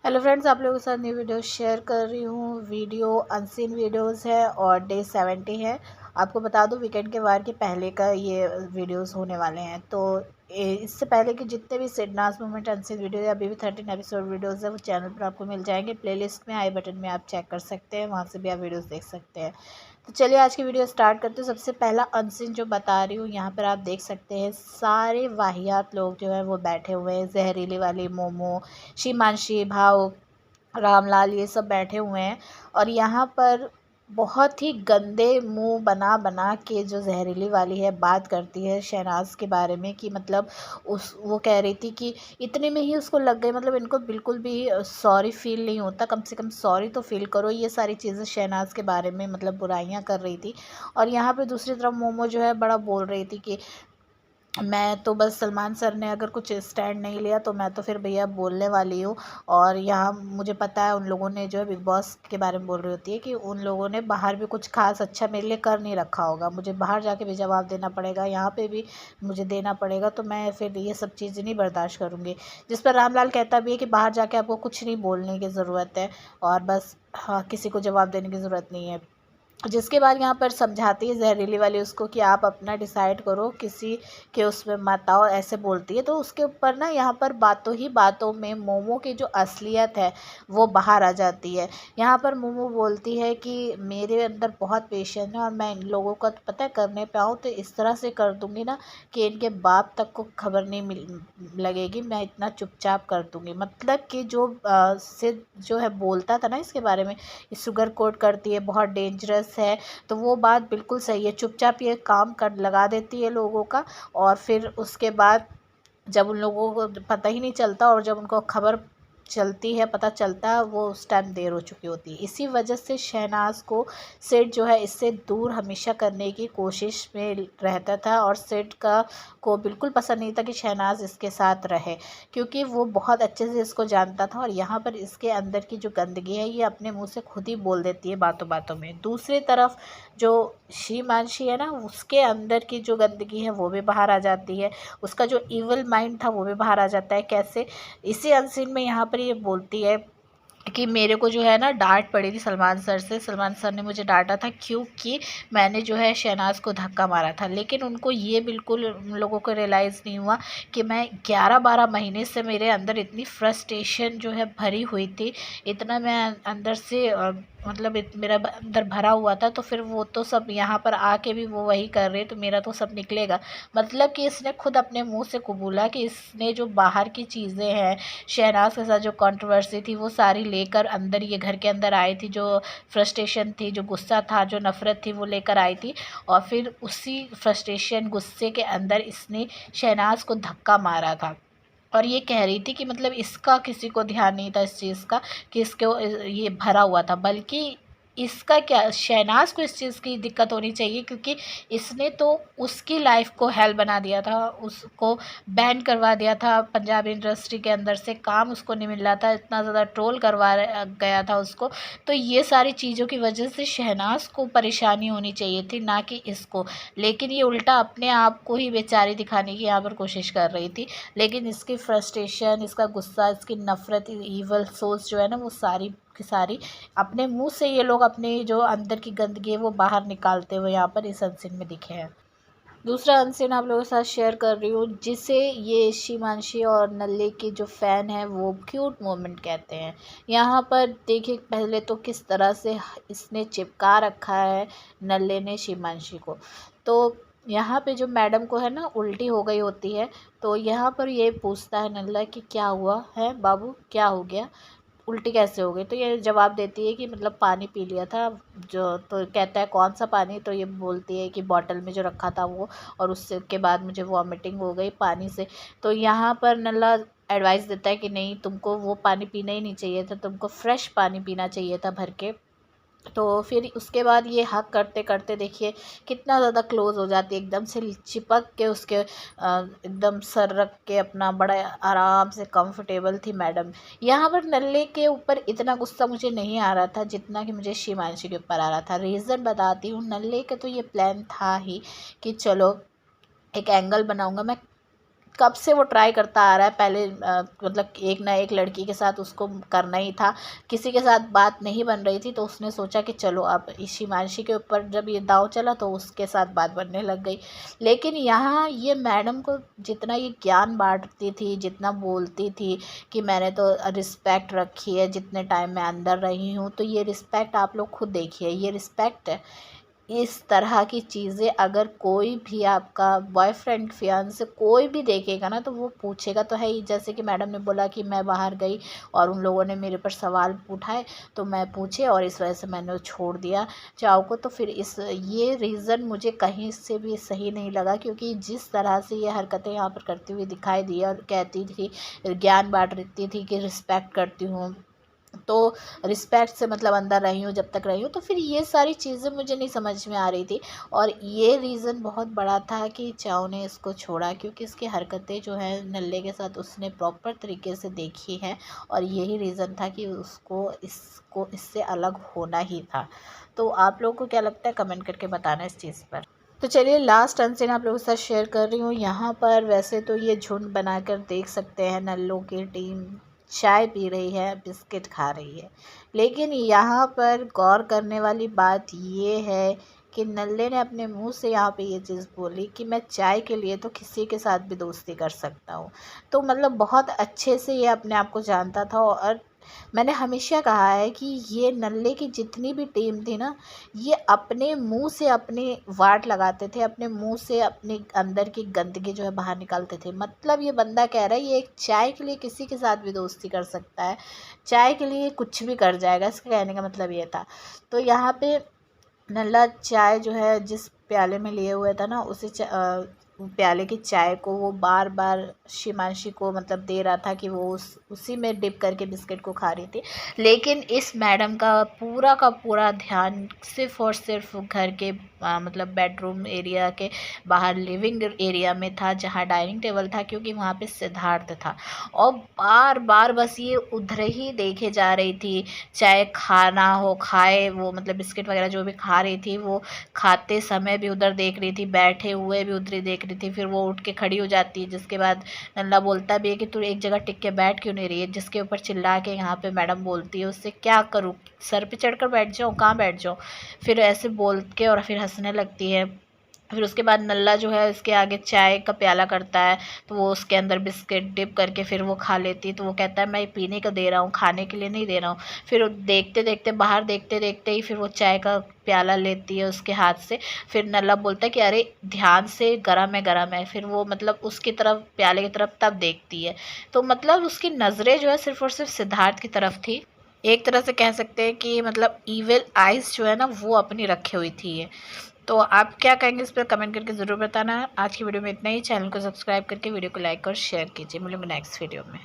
Hello friends, आप लोगों के साथ न्यू वीडियो शेयर कर रही हूँ। वीडियो अनसीन वीडियोस है और डे 70 है। आपको बता दूँ, वीकेंड के वार के पहले का ये वीडियोस होने वाले हैं। तो इससे पहले कि जितने भी सिडनास मोमेंट अनसीन वीडियो या अभी भी 13 एपिसोड वीडियोस है वो चैनल पर आपको मिल जाएंगे। प्लेलिस्ट में आई बटन में आप चेक कर सकते हैं, वहाँ से भी आप वीडियोज़ देख सकते हैं। तो चलिए आज की वीडियो स्टार्ट करते हैं। सबसे पहला अनसीन जो बता रही हूँ, यहाँ पर आप देख सकते हैं सारे वाहियात लोग जो है वो बैठे हुए हैं। जहरीली वाली मोमो, शिमांशी, भाव, रामलाल, ये सब बैठे हुए हैं। और यहाँ पर बहुत ही गंदे मुंह बना बना के जो जहरीली वाली है बात करती है शहनाज के बारे में कि मतलब उस वो कह रही थी कि इतने में ही उसको लग गए, मतलब इनको बिल्कुल भी सॉरी फील नहीं होता, कम से कम सॉरी तो फील करो। ये सारी चीज़ें शहनाज के बारे में मतलब बुराइयां कर रही थी। और यहाँ पे दूसरी तरफ मोमो जो है बड़ा बोल रही थी कि मैं तो बस सलमान सर ने अगर कुछ स्टैंड नहीं लिया तो मैं तो फिर भैया बोलने वाली हूँ। और यहाँ मुझे पता है उन लोगों ने जो है बिग बॉस के बारे में बोल रही होती है कि उन लोगों ने बाहर भी कुछ खास अच्छा मेरे लिए कर नहीं रखा होगा, मुझे बाहर जाके भी जवाब देना पड़ेगा, यहाँ पे भी मुझे देना पड़ेगा, तो मैं फिर ये सब चीज़ें नहीं बर्दाश्त करूँगी। जिस पर रामलाल कहता भी है कि बाहर जाके आपको कुछ नहीं बोलने की ज़रूरत है और बस हाँ, किसी को जवाब देने की ज़रूरत नहीं है। जिसके बाद यहाँ पर समझाती है जहरीली वाली उसको कि आप अपना डिसाइड करो, किसी के उसमें मत आओ, ऐसे बोलती है। तो उसके ऊपर ना यहाँ पर बातों ही बातों में मोमो की जो असलियत है वो बाहर आ जाती है। यहाँ पर मोमो बोलती है कि मेरे अंदर बहुत पेशेंस है और मैं इन लोगों का पता है करने पे आऊँ तो इस तरह से कर दूँगी ना कि इनके बाप तक को खबर नहीं लगेगी, मैं इतना चुपचाप कर दूँगी। मतलब कि जो से जो है बोलता था ना इसके बारे में, शुगर कोट करती है, बहुत डेंजरस है, तो वो बात बिल्कुल सही है। चुपचाप ये काम कर लगा देती है लोगों का। और फिर उसके बाद जब उन लोगों को पता ही नहीं चलता और जब उनको खबर चलती है, पता चलता है, वो उस टाइम देर हो चुकी होती है। इसी वजह से शहनाज को सेठ जो है इससे दूर हमेशा करने की कोशिश में रहता था और सेठ का को बिल्कुल पसंद नहीं था कि शहनाज इसके साथ रहे, क्योंकि वो बहुत अच्छे से इसको जानता था। और यहाँ पर इसके अंदर की जो गंदगी है ये अपने मुंह से खुद ही बोल देती है बातों बातों में। दूसरी तरफ जो शीमांशी है ना, उसके अंदर की जो गंदगी है वो भी बाहर आ जाती है, उसका जो इविल माइंड था वो भी बाहर आ जाता है। कैसे? इसी अनसीन में यहाँ पर ये बोलती है कि मेरे को जो है ना डांट पड़ी थी सलमान सर से, सलमान सर ने मुझे डांटा था क्योंकि मैंने जो है शहनाज को धक्का मारा था। लेकिन उनको ये बिल्कुल उन लोगों को रियलाइज़ नहीं हुआ कि मैं 11-12 महीने से मेरे अंदर इतनी फ्रस्ट्रेशन जो है भरी हुई थी, इतना मैं अंदर से मतलब मेरा अंदर भरा हुआ था। तो फिर वो तो सब यहाँ पर आके भी वो वही कर रहे, तो मेरा तो सब निकलेगा। मतलब कि इसने खुद अपने मुंह से कबूला कि इसने जो बाहर की चीज़ें हैं, शहनाज के साथ जो कंट्रोवर्सी थी वो सारी लेकर अंदर ये घर के अंदर आई थी, जो फ्रस्ट्रेशन थी, जो गुस्सा था, जो नफ़रत थी, वो लेकर आई थी। और फिर उसी फ्रस्ट्रेशन गुस्से के अंदर इसने शहनाज को धक्का मारा था। और ये कह रही थी कि मतलब इसका किसी को ध्यान नहीं था इस चीज़ का कि इसको ये भरा हुआ था, बल्कि इसका क्या, शहनाज को इस चीज़ की दिक्कत होनी चाहिए क्योंकि इसने तो उसकी लाइफ को हेल बना दिया था, उसको बैन करवा दिया था पंजाबी इंडस्ट्री के अंदर से, काम उसको नहीं मिल रहा था, इतना ज़्यादा ट्रोल करवा गया था उसको। तो ये सारी चीज़ों की वजह से शहनाज को परेशानी होनी चाहिए थी, ना कि इसको। लेकिन ये उल्टा अपने आप को ही बेचारी दिखाने की यहाँ पर कोशिश कर रही थी। लेकिन इसकी फ्रस्ट्रेशन, इसका गुस्सा, इसकी नफ़रत, ईवल सोच जो है ना, वो सारी की सारी अपने मुंह से ये लोग अपने जो अंदर की गंदगी है वो बाहर निकालते हुए यहाँ पर इस अनसीन में दिखे हैं। दूसरा अनसीन आप लोगों के साथ शेयर कर रही हूँ, जिसे ये शिमांशी और नल्ले के जो फ़ैन हैं वो क्यूट मोमेंट कहते हैं। यहाँ पर देखिए पहले तो किस तरह से इसने चिपका रखा है नल्ले ने शिमांशी को। तो यहाँ पे जो मैडम को है ना उल्टी हो गई होती है, तो यहाँ पर ये पूछता है नल्ला कि क्या हुआ है बाबू, क्या हो गया, उल्टी कैसे हो गई? तो ये जवाब देती है कि मतलब पानी पी लिया था जो। तो कहता है कौन सा पानी? तो ये बोलती है कि बॉटल में जो रखा था वो, और उससे के बाद मुझे वॉमिटिंग हो गई पानी से। तो यहाँ पर नल्ला एडवाइस देता है कि नहीं, तुमको वो पानी पीना ही नहीं चाहिए था, तुमको फ्रेश पानी पीना चाहिए था भर के। तो फिर उसके बाद ये हक करते करते देखिए कितना ज़्यादा क्लोज हो जाती है, एकदम से चिपक के उसके एकदम सर रख के अपना बड़ा आराम से कंफर्टेबल थी मैडम। यहाँ पर नल्ले के ऊपर इतना गुस्सा मुझे नहीं आ रहा था जितना कि मुझे शिवांशी के ऊपर आ रहा था। रीज़न बताती हूँ, नल्ले का तो ये प्लान था ही कि चलो एक एंगल बनाऊंगा मैं, कब से वो ट्राई करता आ रहा है, पहले मतलब एक ना एक लड़की के साथ उसको करना ही था, किसी के साथ बात नहीं बन रही थी, तो उसने सोचा कि चलो अब इस हिमांशी के ऊपर जब ये दांव चला तो उसके साथ बात बनने लग गई। लेकिन यहाँ ये मैडम को जितना ये ज्ञान बांटती थी, जितना बोलती थी कि मैंने तो रिस्पेक्ट रखी है जितने टाइम मैं अंदर रही हूँ, तो ये रिस्पेक्ट आप लोग खुद देखिए, ये रिस्पेक्ट है। इस तरह की चीज़ें अगर कोई भी आपका बॉयफ्रेंड फियांसे कोई भी देखेगा ना, तो वो पूछेगा तो है ही। जैसे कि मैडम ने बोला कि मैं बाहर गई और उन लोगों ने मेरे पर सवाल उठाए, तो मैं पूछे और इस वजह से मैंने छोड़ दिया चाव को। तो फिर ये रीज़न मुझे कहीं से भी सही नहीं लगा, क्योंकि जिस तरह से ये हरकतें यहाँ पर करती हुई दिखाई दी और कहती थी, ज्ञान बांट रही थी कि रिस्पेक्ट करती हूँ, तो रिस्पेक्ट से मतलब अंदर रही हूँ जब तक रही हूँ, तो फिर ये सारी चीज़ें मुझे नहीं समझ में आ रही थी। और ये रीज़न बहुत बड़ा था कि चाव ने इसको छोड़ा, क्योंकि इसकी हरकतें जो है नल्ले के साथ उसने प्रॉपर तरीके से देखी है, और यही रीज़न था कि इसको इससे अलग होना ही था। तो आप लोगों को क्या लगता है, कमेंट करके बताना इस चीज़ पर। तो चलिए लास्ट अनसीन आप लोगों के साथ शेयर कर रही हूँ। यहाँ पर वैसे तो ये झुंड बनाकर देख सकते हैं, नल्लों की टीम चाय पी रही है, बिस्किट खा रही है, लेकिन यहाँ पर गौर करने वाली बात ये है कि नल्ले ने अपने मुंह से यहाँ पे ये चीज़ बोली कि मैं चाय के लिए तो किसी के साथ भी दोस्ती कर सकता हूँ। तो मतलब बहुत अच्छे से ये अपने आप को जानता था। और मैंने हमेशा कहा है कि ये नल्ले की जितनी भी टीम थी ना, ये अपने मुंह से अपने वाट लगाते थे, अपने मुंह से अपने अंदर की गंदगी जो है बाहर निकालते थे। मतलब ये बंदा कह रहा है ये एक चाय के लिए किसी के साथ भी दोस्ती कर सकता है, चाय के लिए कुछ भी कर जाएगा, इसका कहने का मतलब ये था। तो यहाँ पे नल्ला चाय जो है जिस प्याले में लिए हुए था ना, प्याले की चाय को वो बार बार शिमांशी को मतलब दे रहा था कि वो उसी में डिप करके बिस्किट को खा रही थी। लेकिन इस मैडम का पूरा ध्यान सिर्फ और सिर्फ घर के मतलब बेडरूम एरिया के बाहर लिविंग एरिया में था, जहाँ डाइनिंग टेबल था, क्योंकि वहाँ पे सिद्धार्थ था। और बार बार बस ये उधर ही देखे जा रही थी, चाहे खाना हो खाए वो मतलब बिस्किट वगैरह जो भी खा रही थी, वो खाते समय भी उधर देख रही थी, बैठे हुए भी उधर ही देख रही थी। फिर वो उठ के खड़ी हो जाती है, जिसके बाद नल्ला बोलता भी है कि तू एक जगह टिक के बैठ क्यों नहीं रही है, जिसके ऊपर चिल्ला के यहाँ पे मैडम बोलती है उससे क्या करूँ, सर पे चढ़कर बैठ जाऊँ, कहाँ बैठ जाऊँ। फिर ऐसे बोल के और फिर हंसने लगती है। फिर उसके बाद नल्ला जो है उसके आगे चाय का प्याला करता है, तो वो उसके अंदर बिस्किट डिप करके फिर वो खा लेती है। तो वो कहता है मैं पीने को दे रहा हूँ, खाने के लिए नहीं दे रहा हूँ। फिर देखते देखते बाहर देखते देखते ही फिर वो चाय का प्याला लेती है उसके हाथ से। फिर नल्ला बोलता है कि अरे ध्यान से, गरम है गरम है। फिर वो मतलब उसकी तरफ, प्याले की तरफ तब देखती है, तो मतलब उसकी नज़रें जो है सिर्फ और सिर्फ सिद्धार्थ की तरफ थी। एक तरह से कह सकते हैं कि मतलब ईविल आइज़ जो है ना वो अपनी रखी हुई थी ये। तो आप क्या कहेंगे इस पर कमेंट करके ज़रूर बताना। आज की वीडियो में इतना ही। चैनल को सब्सक्राइब करके वीडियो को लाइक और शेयर कीजिए। मिलेंगे नेक्स्ट वीडियो में।